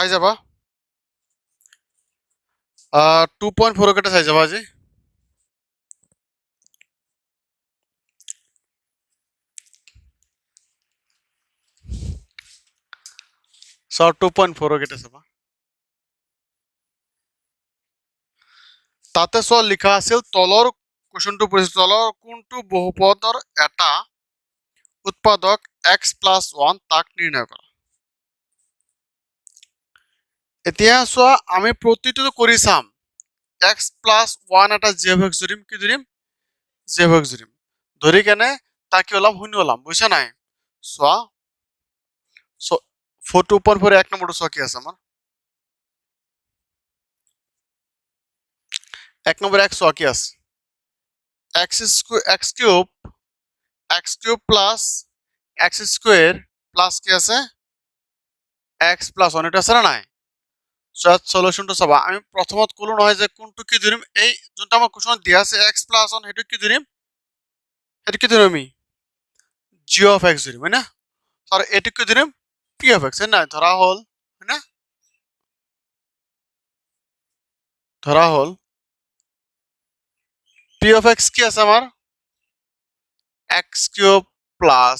চাই যাবা 2.4 কেইটা চাই যাবা আজি সো 2.4 কেইটা চাবা তাতে সো লিখা আছিল তলৰ কোৱেশ্চনটো পৰিছে তলৰ কোনটো বহুপদৰ এটা উৎপাদক x + 1 তাক নিৰ্ণয় কৰা এতিয়া সো আমি প্ৰতিটো কৰি চাম x + 1 এটা জিএফএক্স ধৰিম কি ধৰিম জিএফএক্স ধৰিম ধৰি কেনে তাকে ওলাম শূন্য ওলাম বুঝছা নাই চোৱা 2.4 এক নম্বৰটো চোৱা কি আছে আমাৰ এক নম্বৰ x চোৱা কি আছে x cube plus x square plus কি আছে x + 1 এটা আছে না নাই সলিউশনটো চাবা আমি প্ৰথমত কলো নহয় যে কোনটো কি ধৰিম এই যোনটা আমাৰ কোৱেশ্চন দিয়া আছে x + 1 হেতু কি ধৰিম হেতু কি ধৰিম আমি g of x ধৰিম হয় না আৰু এটু কি ধৰিম p of x হয় না ধৰা হল হয় না ধৰা হল p of x কি আছে আমাৰ x cube plus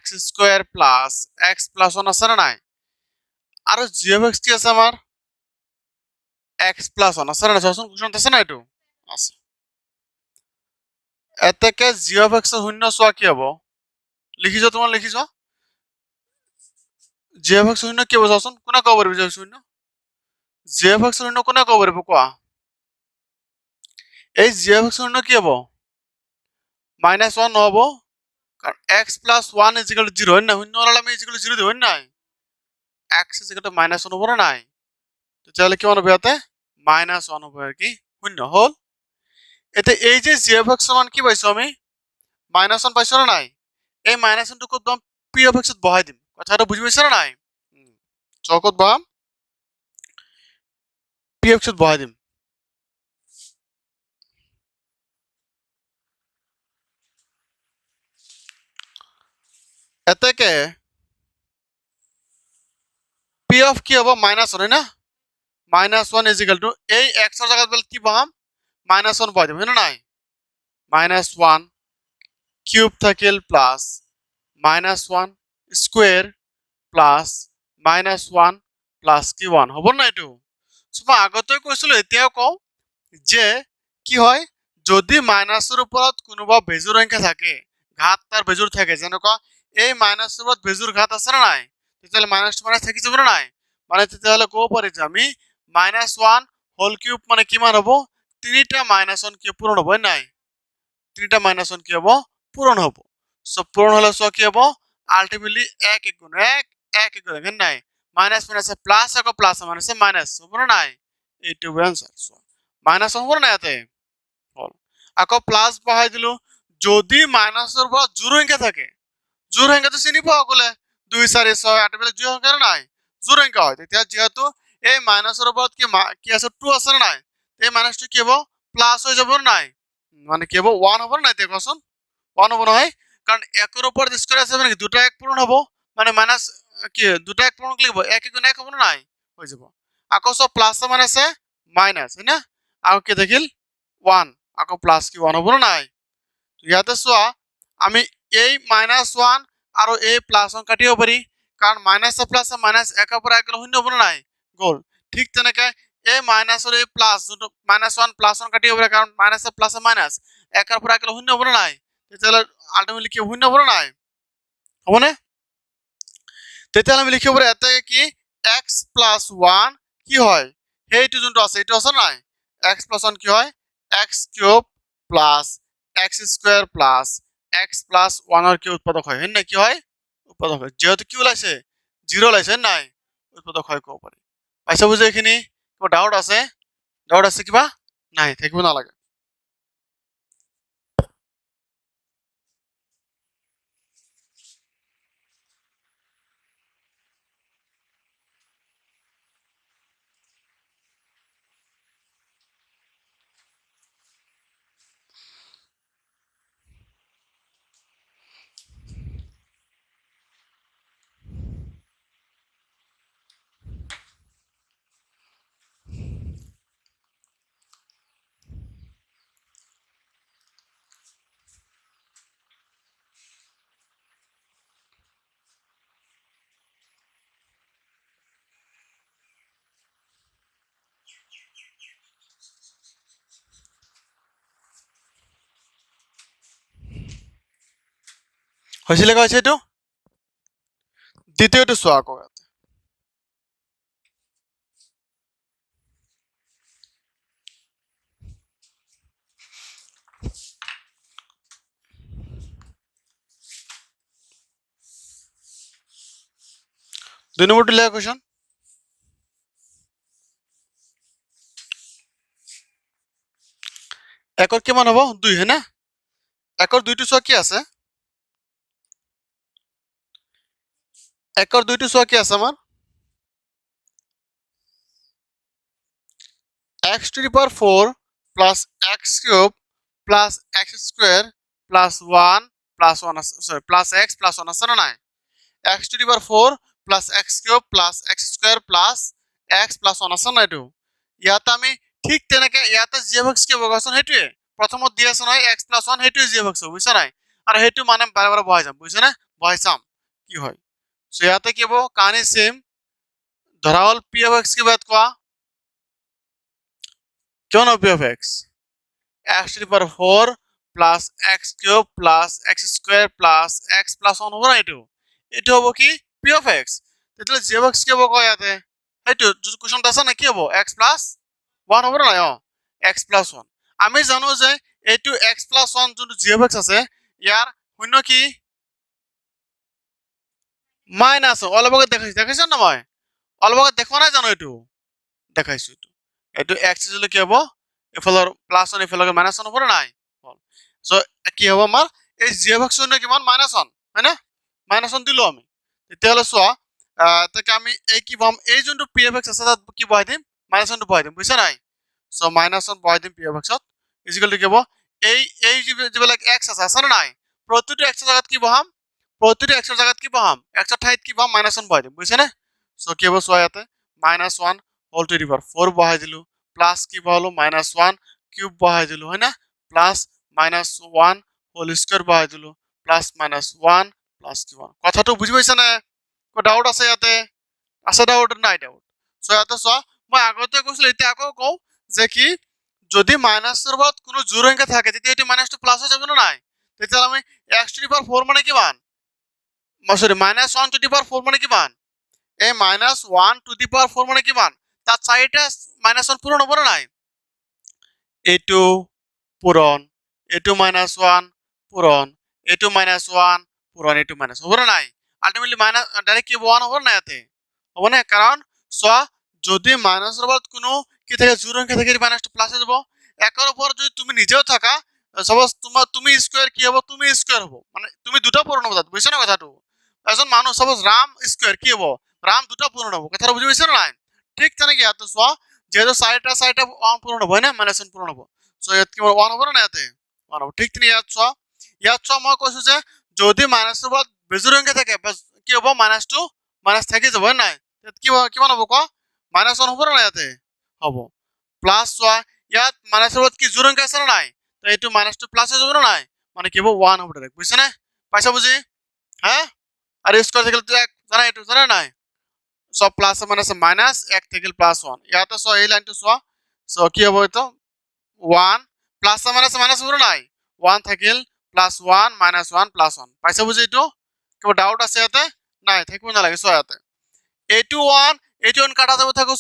x square plus x + 1 আছে না নাই আৰু g of x কি আছে আমাৰ x + 1 আছে না চাওচোন কোৱেশ্চন আছে না এটো আছে এতেকে g of x এৰ শূন্য চোৱা কি হ'ব লিখিছো তোমার লিখিছো g of x শূন্য কি হ'ব চাওচোন কোনে ক'ব পাৰিব g of x শূন্য g of x শূন্য কোনে ক'ব পাৰিব কোৱা এই g of x শূন্য কি হ'ব -1 নহব কারণ x + 1 = 0 হয় না শূন্য হলে আমি 0 দিব না x -1 হ'ব না নাই তাহলে কি হবে ইয়াতে -1 হবে আর কি শূন্য হল এতে এই যে g of x সমান কি পাইছো আমি -1 পাইছো না নাই এই -1 টুকু একদম p of x বহাই দিম কথাটা বুঝি পাইছো না নাই চকত বাম p of x বহাই দিম এতেকে p of কি হ'ব -1 হয় না -1 এই x এর জায়গায় বল কি বহাম -1 বহাই দিম হয় না নাই -1 কিউব থাকিল প্লাস -1 স্কয়ার প্লাস -1 প্লাস কি 1 হ'ব না এটো সবা আগতে কৈছিলো এতিয়াও কও যে কি হয় যদি মাইনাসের উপৰত কোনোবা বেজুৰ সংখ্যা থাকে ঘাত তাৰ বেজুৰ থাকে যেনেকুৱা এই মাইনাসেৰ উপৰত বেজুৰ ঘাত আছে না নাই তেতিয়াহলে মাইনাস মাইনাস থাকি যাব না নাই মানে তেতিয়াহলে ক'ব পাৰি যে আমি -1 হোল কিউব মানে কিমান হ'ব তিনিটা -1 কিউব পূৰণ হ'ব নাই তিনিটা -1 কি হ'ব পূরণ হ'ব সো পূরণ হলে সো কি হ'ব আলটিমেটলি 1 1 গুণ 1 1 1 গুণ নাই মাইনাস মাইনাস প্লাস আকৌ প্লাস মাইনাস মাইনাস হ'ব না নাই এইটো আনসার সো মাইনাস হ'ব না ইয়াতে হল আকৌ প্লাস বহাই দিলো যদি মাইনাসৰ পৰা জোৰ সংখ্যা থাকে জোৰ সংখ্যাটো চিনি পোৱা সকলে 2 4 6 8 বেলে জোৰ সংখ্যা নাই জোৰ সংখ্যা হয় তেতিয়া যেহেতু এই মাইনাসৰ ওপৰত কি আছে 2 আছে না নাই এই মাইনাসটো কি হ'ব প্লাস হৈ যাব না নাই মানে কি হ'ব 1 হ'ব না এতিয়া কোৱাচোন 1 হ'ব নহয় কারণ 1 এর উপর স্কয়ার আছে মানে দুটো 1 পূরণ হ'ব মানে মাইনাস কি দুটো 1 পূরণ লিখব 1 গুণ 1 হ'ব না নাই হৈ যাব আকৌ সব প্লাস মানে আছে মাইনাস হয় না আৰু কি থাকিল 1 আকৌ প্লাস কি 1 হ'ব না নাই ইয়াতে চোৱা আমি এই -1 আৰু এই প্লাস কাটিব পাৰি কাৰণ মাইনাস প্লাস মাইনাস 1 পৰা 1 শূন্য হ'ব না নাই গল ঠিক তেনেকৈ এই মাইনাস আৰু এই প্লাস যেটো -1 প্লাস 1 কাটিব পাৰি কাৰণ মাইনাস প্লাস মাইনাস 1 পৰা 1 শূন্য হ'ব না নাই তেতিয়াহলে আলটিমেটলি কি শূন্য হ'ব না নাই হবনে তেতিয়াহলে আমি লিখিব পাৰো এতে কি x + 1 কি হয় সেইটো যোনটো আছে এইটো আছে নাই x + 1 কি হয় x cube plus x square plus x + 1 এর কি উৎপাদক হয় না কি হয় উৎপাদক হয় যেহেতু কি ওলাইছে 0 ওলাইছে নাই উৎপাদক হয় কব পাৰি পাইছা বুঝে এখিনি কিবা ডাউট আছে কিবা নাই থাকিব নালাগে হৈছে লেখা হৈছে এইটো দ্বিতীয়টো চোৱা আকৌ ইয়াত 2 নম্বৰটো লেখা কোৱেশ্চন একত কিমান হ'ব 2 হয় না একৰ 2টো চোৱা কি আছে একৰ 2টো চোৱা কি আছে আমাৰ x to the power 4 plus x cube plus x square plus 1 plus 1 sorry plus x plus 1 আছে না নাই x to the power 4 plus x cube plus x square plus x plus 1 আছে না এটো ইয়াত আমি ঠিক তেনেকে ইয়াতে gx কি বগাছন হেতুৱে প্ৰথমত দি আছে নহয় x plus 1 হেতুৱে gx বুঝছ নাই আৰু হেতু মানে বাৰে বাৰে বহাই যাম বুঝছ না বহাই চাম কি হয় সো ইয়াতে কি হ'ব কানে সেম ধৰা হল p of x কি বাত কোৱা কিমান হ'ব p of x x to the power 4 plus x cube plus x square plus x plus 1 হ'ব না এটো হ'ব কি p of x তেতিয়ালে g of x কি হ'ব কয় ইয়াতে হেতু কোৱেশ্চনটা আছে না কি হ'ব x plus 1 হ'ব না x plus 1 আমি জানো যে এটো x plus 1 যোনটো g of x আছে ইয়াৰ শূন্য কি মাইনাস অলপ আগত দেখাইছো না মই অলপ আগত দেখো নাই জানো এটো দেখাইছো এটো x জলে কি হ'ব এফালৰ প্লাস 1 এফালৰ মাইনাস 1 হ'ব নাই সো কি হ'ব আমাৰ এই g of x শূন্য কিমান মাইনাস 1 হয় না মাইনাস 1 দিলো আমি তেতিয়ালে চোৱা তাকে আমি এই কি পাম এই যোনটো p of x আছে তাত কি বহাই দিম মাইনাস 1 টো বহাই দিম বুঝছ নাই সো মাইনাস 1 বহাই দিম p of x to equal to কি হ'ব এই যিবিলাক x আছে না নাই প্ৰতিটো x এৰ জায়গাত কি বহাম প্ৰতিটো x এর জায়গাত কি বহাম x এর ঠাইত কি বহাম মাইনাস 1 বহাই দিম বুঝছ না সো কি হ'ব চোৱা ইয়াতে minus 1 whole to the power 4 বহাই দিলো প্লাস কি বহালো মাইনাস 1 কিউব বহাই দিলো হয় না প্লাস মাইনাস 1 হোল স্কয়ার বহাই দিলো প্লাস মাইনাস 1 প্লাস কি 1 কথাটো বুঝি পাইছা না কো ডাউট আছে ইয়াতে আছে ডাউট নাই ডাউট সো ইয়াতে চোৱা মই আগতে কৈছিল এতিয়া আকৌ কও যে কি যদি মাইনাসৰ বাদ কোনো জোড় সংখ্যা থাকে তেতিয়া এটো মাইনাস টু প্লাস হৈ যাব না নাই তেতিয়া আমি x টু দি পাওয়ার 4 মানে কিমান sorry minus 1 two the power 4 মানে কিমান এই মাইনাস 1 টু দি পাওয়ার 4 মানে কিমান তার চাৰিটা মাইনাস 1 পূরণ হ'ব না নাই এটো পূরণ এটো মাইনাস 1 পূরণ এটো মাইনাস 1 পূরণ এটো মাইনাস হ'ব না নাই আলটিমেটলি মাইনাস ডাইরেক্ট কি 1 হ'ব না ইয়াতে হ'ব না কারণ সো যদি মাইনাসের বাদ কোনো কি থাকে জোড় সংখ্যা থাকে মাইনাস টু প্লাস হয়ে যাব একের উপর যদি তুমি নিজেও থাকা সাপোজ তুমি স্কয়ার কি হবে তুমি স্কয়ার হবে মানে তুমি দুটো পূরণ হবে বুঝছ না কথাটো এজন মানুষ সাপোজ রাম স্কয়ার কি হবে রাম দুটো পূরণ হবে কথাটা বুঝি পাইছ না ঠিক তেনেকে ইয়াতে সো যেহেতু সাইডটা 1 পূরণ হবে না মাইনাস 1 পূরণ হবে সো ইয়াত কি 1 হবে না ইয়াতে 1 হবে ঠিক তেনে ইয়াত সো মই কৈছো যে যদি মাইনাসের বাদ বেজোড় সংখ্যা থাকে কি হবে মাইনাস 2 মাইনাস থাকি যাব না কি কিমান হ'ব ক মাইনাস 1 হ'ব না ইয়াতে হ'ব প্লাস ইয়াত মাইনাসের বাদ কি জোড় সংখ্যা আছে না নাই তো এটো মাইনাস 2 প্লাস হৈ যাব না নাই মানে কি হ'ব 1 হ'ব ডাইরেক্ট বুঝছ না পাইছা বুঝি হ্যাঁ আর স্কয়ার থেকে তো 1 জানা এটো জানা নাই সব প্লাস মাইনাস মাইনাস 1 থেকে প্লাস 1 ইয়াতে এই লাইনটো সো কি হ'ব এটো 1 প্লাস মাইনাস মাইনাস হ'ব না নাই 1 থাকিল প্লাস 1 মাইনাস 1 প্লাস 1 পাইছা বুঝি এটো কিবা ডাউট আছে ইয়াতে নাই থাকিব না লাগে ইয়াতে এইটো 1 এইটো 1 কাটা যাব থাকো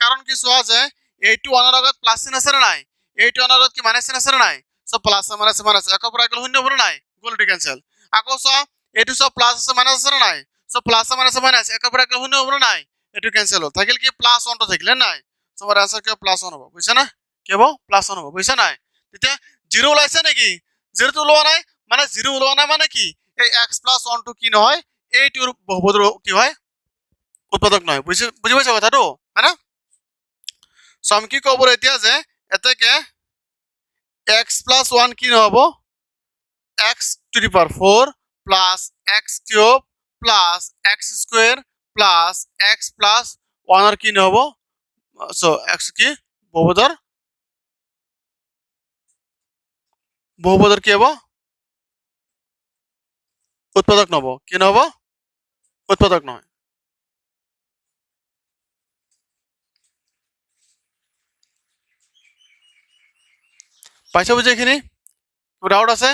কারণ কি যে এইটো 1 এর আগত প্লাস চিহ্ন আছে না নাই এইটো 1 এর আগত কি মাইনাস চিহ্ন আছে না নাই সব প্লাস মাইনাস মাইনাস একৰ পৰা গল শূন্য হ'ব না নাই গলটো ক্যান্সেল আকৌ এইটো সব প্লাস আছে মাইনাস আছে না নাই সব প্লাস মাইনাস মাইনাস একৰ পৰা গল শূন্য হ'ব না নাই এটো ক্যান্সেল হল থাকিল কি প্লাস 1 টো থাকিলে নাই সবার आंसर কি প্লাস 1 হ'ব বুঝছ না কি হ'ব প্লাস 1 হ'ব বুঝছ নাই তেতিয়া 0 ওলাইছে নেকি 0 তো ওলোৱা নাই মানে 0 ওলোৱা নাই মানে কি এই x + 1 টো কি নহয় এইটোৰ বহুপদৰ কি হয় উৎপাদক নহয় বুঝি পাইছা কথাটো হয় না সো আমি কি কব এতিয়া যে এতেকে x + 1 কি নহব x two the power 4 plus x cube plus x square plus x plus 1 এর কি নহব সো x কি বহুপদর কি হবো উৎপাদক নহব কি নহব উৎপাদক নহয় পাইছা বুঝি এখিনি ডাউট আছে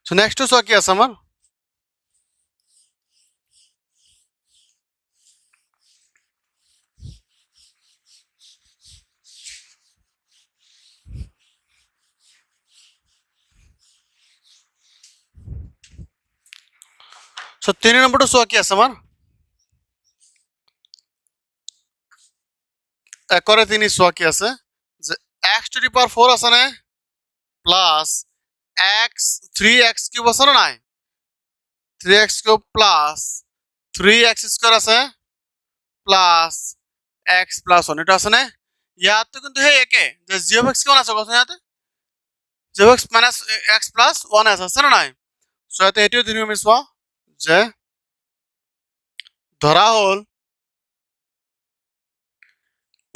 সো নেক্সট চোৱা কি আছে আমাৰ সো 3 নম্বৰটো চোৱা কি আছে আমাৰ একৰে 3 চোৱা কি আছে যে x টু দি পাৱাৰ 4 আছে নে প্লাস x 3x কিউব আছে না নাই 3x cube plus 3x square আছে প্লাস x প্লাস 1 এটা আছে না ইয়াতে কিন্তু হে একে যে g of x কোন আছে কোন ইয়াতে g of x minus x plus 1 আছে না নাই সো ইয়াতে এটিও দিন আমি চোৱা যে ধৰা হল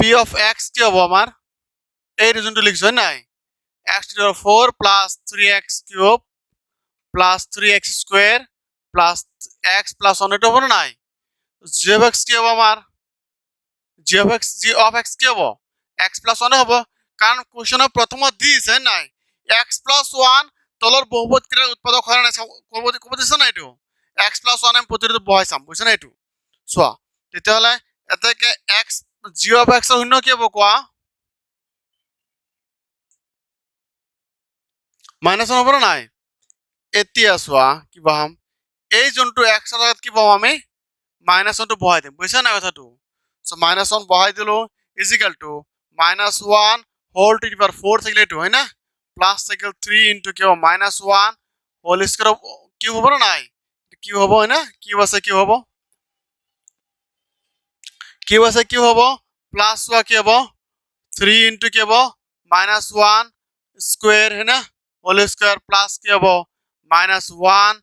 p of x কি হ'ব আমাৰ এই রিজনটো লিখছ নাই x to the power 4 plus 3x cube plus 3x square plus x plus 1 এটা হবে না নাই g of x কি হবে আমার g of x কি হবে x plus 1 হবে কারণ কোশ্চেনে প্রথমত দিছে নাই x plus 1 তলৰ বহুপদ ক্ৰিয়াৰ উৎপাদক হয় না কব দিছে না এটো x plus 1 আমি প্ৰতিটো বহাইছাম বুঝছ না এটো চোৱা তেতিয়াহলে এটাকে x g of x শূন্য কি হ'ব কোৱা মাইনাস 1 হ'ব না নাই এতিয়া চোৱা কি বহাম এই যোনটো x ৰ জাগাত কি বহাম আমি মাইনাস 1 টো বহাই দিম বুঝছ না কথাটো সো মাইনাস 1 বহাই দিলো is equal to minus 1 whole to the power 4 থাকলে এটো হয় না প্লাস থাকলে 3 ইনটু কি হবে মাইনাস 1 হোল স্কয়ার কি হবে না নাই কি হবে হয় না কি আছে কি হবে কি হবে প্লাস ওয়া কি হবে 3 ইনটু কি হবে মাইনাস 1 স্কয়ার है ना হোল স্কয়ার প্লাস কি হবে মাইনাস 1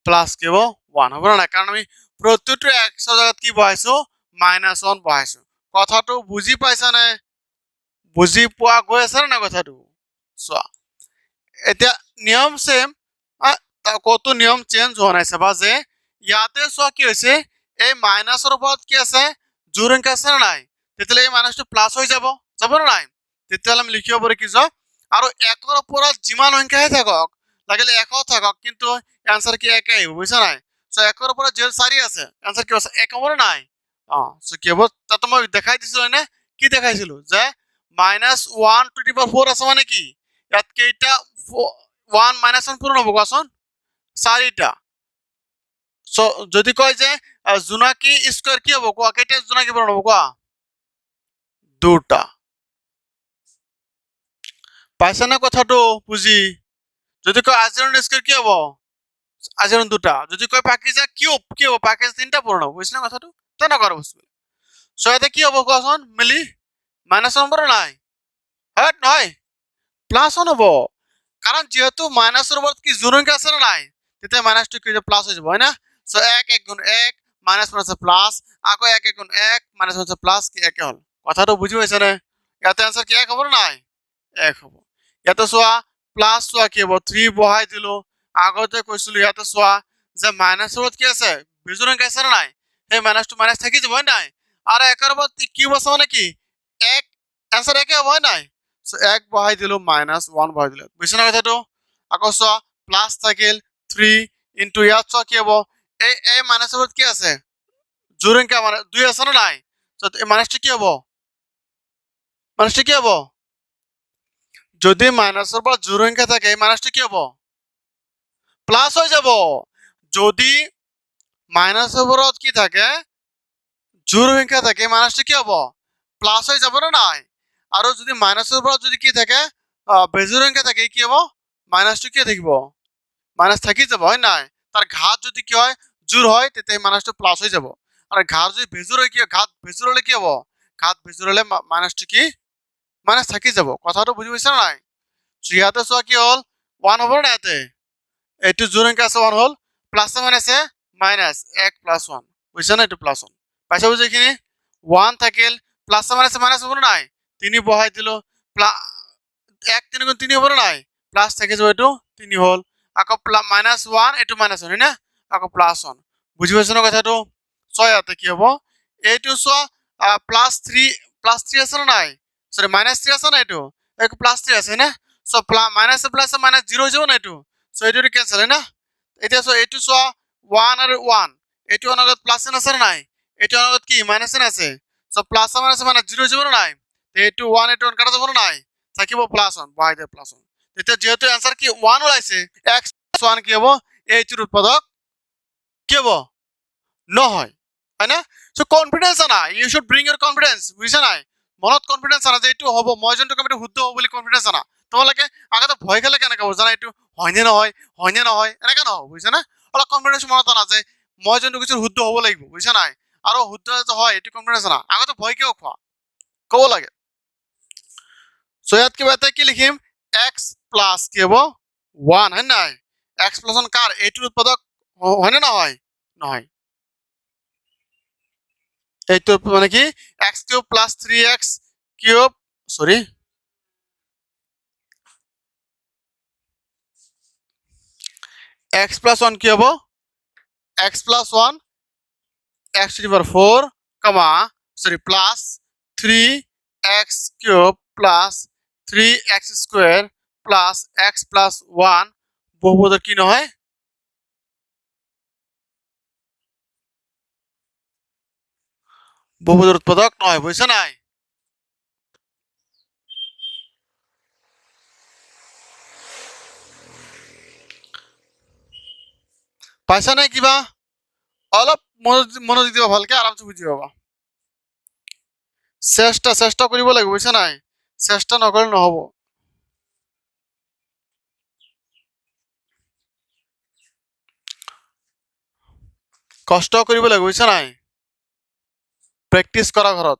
প্লাস কি হবে 1 হবে না কারণ আমি প্রত্যেকটো x ৰ জাগাত কি বহাইছো মাইনাস 1 বহাইছো কথাটো বুজি পাইছা নে বুজি পোৱা গৈ আছে না কথাটো চোৱা এতিয়া নিয়ম সেম কত নিয়ম চেঞ্জ হোৱা নাই চাবা যে ইয়াতে চোৱা কি হৈছে এই মাইনাসৰ ওপৰত কি আছে জোৰ অংক আছে না নাই তেতিয়ালে এই মাইনাসটো প্লাস হৈ যাব যাব না নাই তেতিয়ালে আমি লিখিব পাৰো কি যে আৰু 1ৰ ওপৰত যিমান অংকহে থাকক লাগিলে 1 থাকক কিন্তু आंसर কি একে আহিব বুঝছ নাই সো 1ৰ ওপৰত যে 4 আছে आंसर কি আছে 1 হ'ব না নাই সো কি হ'ব তাতো মই দেখাই দিছিলো না কি দেখাইছিলো যে -1 টু দি পাওয়ার 4 আছে মানে কি ইয়াত কেইটা 1 -1 পূরণ হ'ব কোৱাচোন 4টা সো যদি কয় যে জোনাকি স্কয়াৰ কি হ'ব কোৱা কেইটা জোনাকি পূৰণ হ'ব কোৱা দুটা পাইছা না কথাটো বুজি যদি কয় আজরন স্কয়ার কি হ'ব আজরন দুটা যদি কয় পাকিজা কিউব কি হ'ব পাকিজা তিনটা পূরণ হ'ব বুঝছ না কথাটো তা না করব সো এতে কি হ'ব কোৱাচোন মিলি মাইনাস নম্বৰ নাই হ্যাঁ নয় প্লাস 1 হ'ব কারণ যেহেতু মাইনাসের উপর কি জোর অঙ্ক আছে না নাই তেতে মাইনাস 2 কি প্লাস হয়ে যাবে হয় না সো 1 1 গুণ 1 মাইনাস মাইনাস প্লাস আকৌ 1 1 গুণ 1 মাইনাস মাইনাস প্লাস কি 1 হল কথাটো বুঝি পাইছে না ইয়াতে आंसर কি 1 হ'ব না নাই 1 হ'ব ইয়াতে চোৱা প্লাস চোৱা কি হ'ব 3 বহাই দিলো আগতে কৈছিলো ইয়াতে চোৱা যে মাইনাসের উপর কি আছে বিজোর অঙ্ক আছে না নাই এই মাইনাস টু মাইনাস থাকি যাব হয় নাই আর 1 এর উপর কিউব আছে মানে কি 1 आंसर 1 হ'ব হয় নাই সো 1 বহাই দিলো -1 বহাই দিলো বুঝছ না কথাটো আকৌ চোৱা প্লাস থাকিল 3 ইনটু ইয়াত চোৱা কি হ'ব এই মাইনাসের উপর কি আছে জোর অঙ্ক মানে 2 আছে না নাই সো এই মাইনাসটা কি হ'ব মাইনাসটা কি হ'ব যদি মাইনাসের উপর জোর অঙ্ক থাকে এই মাইনাসটা কি হ'ব প্লাস হয়ে যাব যদি মাইনাসের উপর কি থাকে জোর অঙ্ক থাকে মাইনাসটা কি হ'ব প্লাস হয়ে যাব না নাই আৰু যদি মাইনাসের উপর যদি কি থাকে বেজোর অঙ্ক থাকে কি হ'ব মাইনাসটো কি থাকিব মাইনাস থাকি যাব হয় নাই তার ঘাত যদি কি হয় জোর হয় তেতে মাইনাসটো প্লাস হয়ে যাব আর ঘাত যদি বেজোর হয় কি ঘাত বেজোর হলে কি হ'ব ঘাত বেজোর হলে মাইনাসটো কি মাইনাস থাকি যাব কথাটো বুঝি পাইছা নাই সো ইয়াতে চোৱা কি হল 1 হ'ব না ইয়াতে এইটো জোর অঙ্ক আছে 1 হল প্লাস মাইনাসে মাইনাস 1 প্লাস 1 বুঝছ না এটো প্লাস 1 পাইছা বুঝি এখানে 1 থাকিল প্লাস মাইনাসে মাইনাস হ'ব না নাই 3 বহাই দিলো 1 3 গুণ 3 হ'ব না নাই প্লাস থাকি যাব এটো 3 হল আকৌ -1 এটো -1 হয় না আকৌ +1 বুঝি পাইছ না কথাটো সো ইয়াতে কি হ'ব এইটো চোৱা +3 আছে না নাই সরি -3 আছে না এইটো এক +3 আছে না সো মাইনাস প্লাস মাইনাস 0 হৈ যাব না এইটো সো এইটো ক্যান্সেল হয় না এতিয়া সো এইটো সো 1 আর 1 এইটো অনাগত প্লাস এন আছে না নাই এইটো অনাগত কি মাইনাস এন আছে সো প্লাস মাইনাস মানে 0 হৈ যাব না নাই এইটো 1 এইটো 1 কাটা যাব না নাই থাকিব +1 বাই দে +1 এতিয়া যেহেতু आंसर কি 1 ওলাইছে x + 1 কি হ'ব এইটোৰ উৎপাদক কি হ'ব নহয় হয় না সো কনফিডেন্স আনা you should bring your confidence বুঝছ নাই মনত কনফিডেন্স আনা যে এইটো হ'ব মই যোনটো কাম শুদ্ধ হ'ব বুলি কনফিডেন্স আনা তোমালোকে আগতে ভয় খালে কেনেকৈ হ'ব জানা এইটো হয়নে নহয় এনেকৈ নহয় বুঝছ না অলপ কনফিডেন্স মনত আনা যে মই যোনটো কিছু শুদ্ধ হ'ব লাগিব বুঝছ নাই আৰু শুদ্ধ যে হয় এইটো কনফিডেন্স আনা আগতে ভয় কিয় খোৱা ক'ব লাগে সো ইয়াত কিবা এটা কি লিখিম x প্লাস কি হ'ব 1 হয় নাই x প্লাস 1 কাৰ এইটোৰ উৎপাদক হয়নে নহয় নহয় এইটো মানে কি x cube plus 3x cube sorry x plus 1 কি হ'ব x plus 1 x to the power 4 comma sorry plus 3x cube plus 3x square plus x plus 1 বহুপদৰ কি নহয় বহুপদৰ উৎপাদক নহয় বুঝছ নাই পাইছা নাই কিবা অলপ মনোযোগ দিবা ভালকে আৰামছে বুজি পাবা চেষ্টা কৰিব লাগিব বুঝছ নাই চেষ্টা নকৰিলে নহব কষ্ট কৰিব লাগিব বুঝছ নাই প্ৰেক্টিস কৰা ঘৰত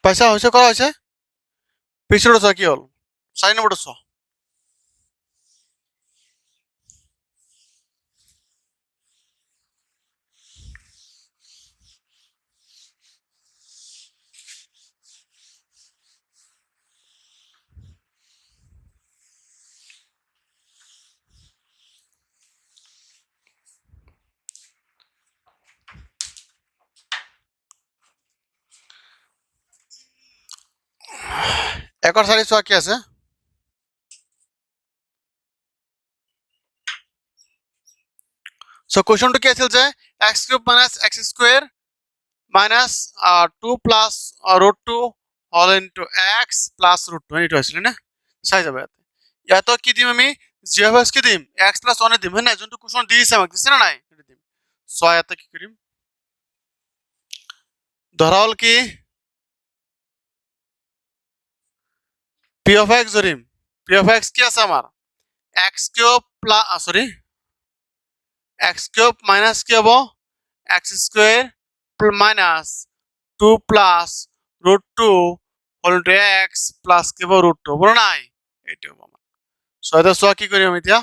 পইচা হৈছে কৰা হৈছে পিছৰ চোৱা কি হ'ল 4 নম্বৰটো চোৱা একৰ চাৰি চোৱা কি আছে সো কোৱেশ্চনটো কি আছিল যে x cube minus x square minus 2 plus root 2 whole into x plus root 2 এইটো আছিল না চাই যাবা ইয়াত কি দিম আমি g(x) কি দিম x plus 1 এ দিম হয় না যোনটো কোৱেশ্চন দিছে আমাক দিছে না নাই এটা দিম সো ইয়াত কি কৰিম ধৰা হল কি p of x ধৰিম p of x কি আছে আমাৰ x cube plus sorry x cube minus কি হ'ব x square minus 2 plus root 2 whole into x plus কি হ'ব root 2 বড় নাই এইটো হ'ব আমাৰ সো এটা সো কি কৰিম এতিয়া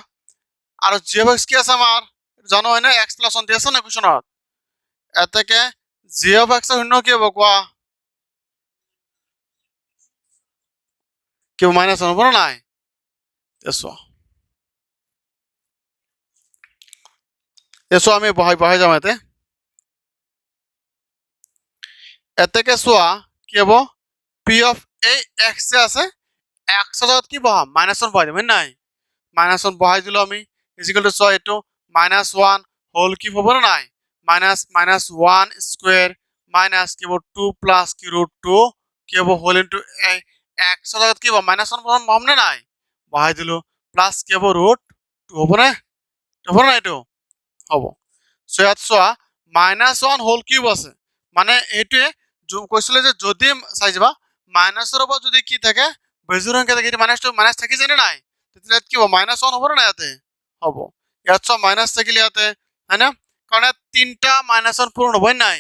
আৰু g of x কি আছে আমাৰ জানো হয় না x plus 1 দি আছে না কোৱেশ্চনত এটাকে g of x শূন্য কি হ'ব কোৱা কি মাইনাস 1 বড় নাই এসো এসো আমি বহাই যাম এতে এতেকে চোৱা কি হ'ব p of a x যে আছে এক্সৰ জাগাত কি বহাম -1 বহাই দিম হয় নাই -1 বহাই দিলো আমি ইজিক্যাল টু সো এটো -1 হোল কিউব হ'ব না নাই -1 স্কয়ার মাইনাস কি হ'ব 2 প্লাস কি √2 কি হ'ব হোল ইনটু এক্সৰ জাগাত কি হ'ব -1 বহাম না নাই বহাই দিলো প্লাস কি হ'ব √2 হ'ব না এটো হ'ব সো ইয়াত চোৱা -1 হোল কিউব আছে মানে এইটোৱে কৈছিলে যে যদি চাই যাবা মাইনাসৰ ওপৰত যদি কি থাকে বেজুৰ সংখ্যা থাকে এটা মাইনাস থাকি যায় না নাই তেতিয়া কি হ'ব -1 হ'ব না ইয়াতে হ'ব ইয়াত চোৱা মাইনাস থাকিলে ইয়াতে হয় না কাৰণ ইয়াত তিনটা -1 পূৰণ হ'ব নাই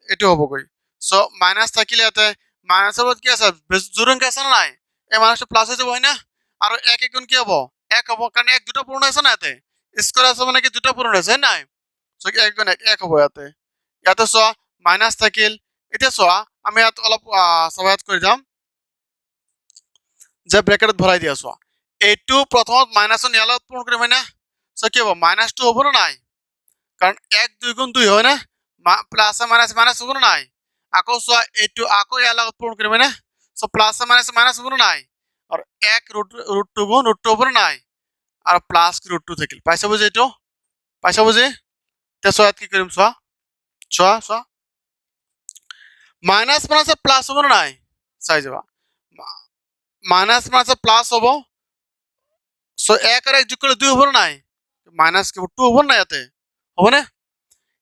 এটো হ'ব গৈ সো মাইনাস থাকিলে ইয়াতে মাইনাসৰ ওপৰত কি আছে বেজুৰ সংখ্যা আছে না নাই এই মাইনাসটো প্লাস হৈ যাব হয় না আৰু 1 গুণ কি হ'ব 1 হ'ব কাৰণ 1 দুটো পূৰণ হৈছে না ইয়াতে স্কয়াৰ আছে মানে কি দুটো পূৰণ হৈছে নাই সো 1 গুণ 1 হ'ব ইয়াতে চোৱা মাইনাস থাকিল এতিয়া চোৱা আমি ইয়াত অলপ সহায়ত কৰি যাম যে ব্ৰ্যাকেটত ভৰাই দিয়া চোৱা এইটো প্ৰথমত -1 ইয়ালত পূৰণ কৰিম হয় না সো কি হ'ব -2 হ'ব না নাই কাৰণ 1 2 গুণ 2 হয় না প্লাস মাইনাস মাইনাস হ'ব না নাই আকৌ চোৱা এইটো আকৌ ইয়াৰ লগত পূৰণ কৰিম হয় না সো প্লাস মাইনাস মাইনাস হ'ব না নাই আৰু 1 √2 গুণ √2 হ'ব না নাই আৰু প্লাস কি √2 থাকিল পাইছা বুজি এইটো পাইছা বুজি তে চোৱা কি কৰিম চোৱা চোৱা মাইনাস মাইনাস প্লাস হ'ব না নাই চাই যাবা মাইনাস মাইনাস প্লাস হ'ব সো 1 আর 1 যোগ করলে 2 হ'ব না নাই মাইনাস কি 2 হ'ব না ইয়াতে হ'ব না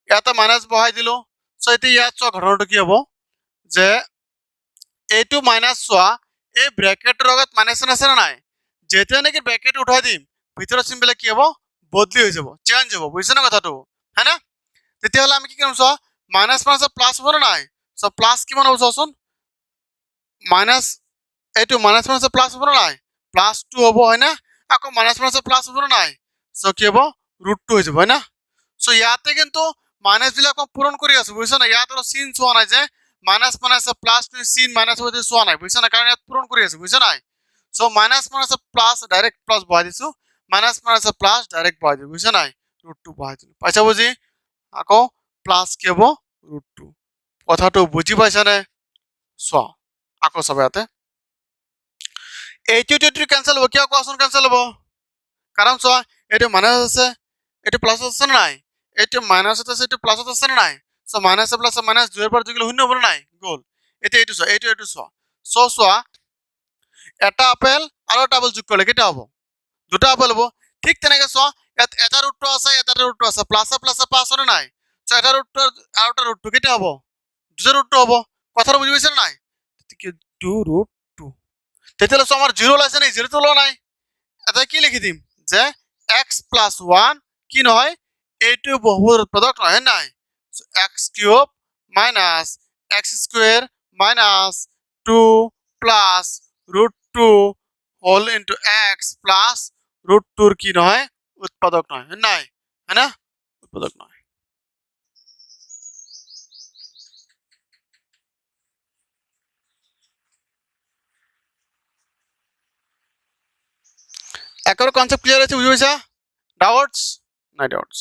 ইয়াতে মাইনাস বহাই দিলো সো এতে ইয়াত চোৱা ঘটনাটো কি হ'ব যে এইটো মাইনাস চোৱা এই ব্ৰ্যাকেটৰ লগত মাইনাস আছে না নাই যেতিয়া নাকি ব্ৰ্যাকেট উঠাই দিম ভিতৰৰ চিম্বল কি হ'ব বদলি হৈ যাব চেঞ্জ হ'ব বুজিছ না কথাটো হ্যাঁ না তেতিয়াহ'লে আমি কি কৰিম চোৱা মাইনাস মাইনাস প্লাস হ'ব না নাই সো প্লাস কিমান হ'ব চোৱাচোন মাইনাস এইটো মাইনাস মাইনাস প্লাস হ'ব না নাই প্লাস 2 হ'ব হয় না আকৌ মাইনাস মাইনাস প্লাস হ'ব না নাই সো কি হ'ব √2 হৈ যাব হয় না সো ইয়াতে কিন্তু মাইনাস বিলাক পূৰণ কৰি আছে বুজিছ না ইয়াত আৰু চিন চোৱা নাই যে মাইনাস মাইনাস প্লাস টু চিন মাইনাস হৈ চোৱা নাই বুজিছ না কাৰণ ইয়াত পূৰণ কৰি আছে বুজিছ নাই so minus minus plus direct plus বহাই দিছো মাইনাস মাইনাস প্লাস ডাইৰেক্ট বহাই দিছো বুজিছ নাই √2 বহাই দিলো পাইছা বুজি আকৌ প্লাস কি হ'ব √2 কথাটো বুজি পাইছা নে চোৱা আকৌ চাবা ইয়াতে এইটো ক্যান্সেল হ'ব কিয় কোৱাচোন ক্যান্সেল হ'ব কাৰণ চোৱা এইটো মাইনাস আছে এইটো প্লাস আছে না নাই এইটো মাইনাস আছে এইটো প্লাস আছে না নাই সো মাইনাস প্লাস মাইনাস 2 এর পর যোগ শূন্য হ'ব না নাই গল এটা এইটো চোৱা এইটো চোৱা সো চোৱা এটা আপেল আৰু এটা আপেল যোগ কৰিলে কেটা হ'ব দুটা আপেল হ'ব ঠিক তেনেকে চোৱা ইয়াত এটা √2 আছে এটা √2 আছে প্লাস প্লাস পাস হয় না নাই সো এটা √2 আৰু এটা √2 কেটা হ'ব দুটা √2 হ'ব কথাটো বুজি পাইছা না নাই 2 √2 তেতিয়াহ'লে আমাৰ 0 ওলাইছে নাই 0 তো ওলোৱা নাই এটা কি লিখি দিম যে x + 1 কি নহয় এইটো বহুপদৰ প্ৰডাক্ট নহয় নাই x cube minus x square minus 2 plus √2 whole into x plus √2 কি নহয় উৎপাদক নহয় নাই হয় না উৎপাদক নহয় একর কনসেপ্ট ক্লিয়ার আছে বুঝি পাইছা ডাউটস নাই ডাউটস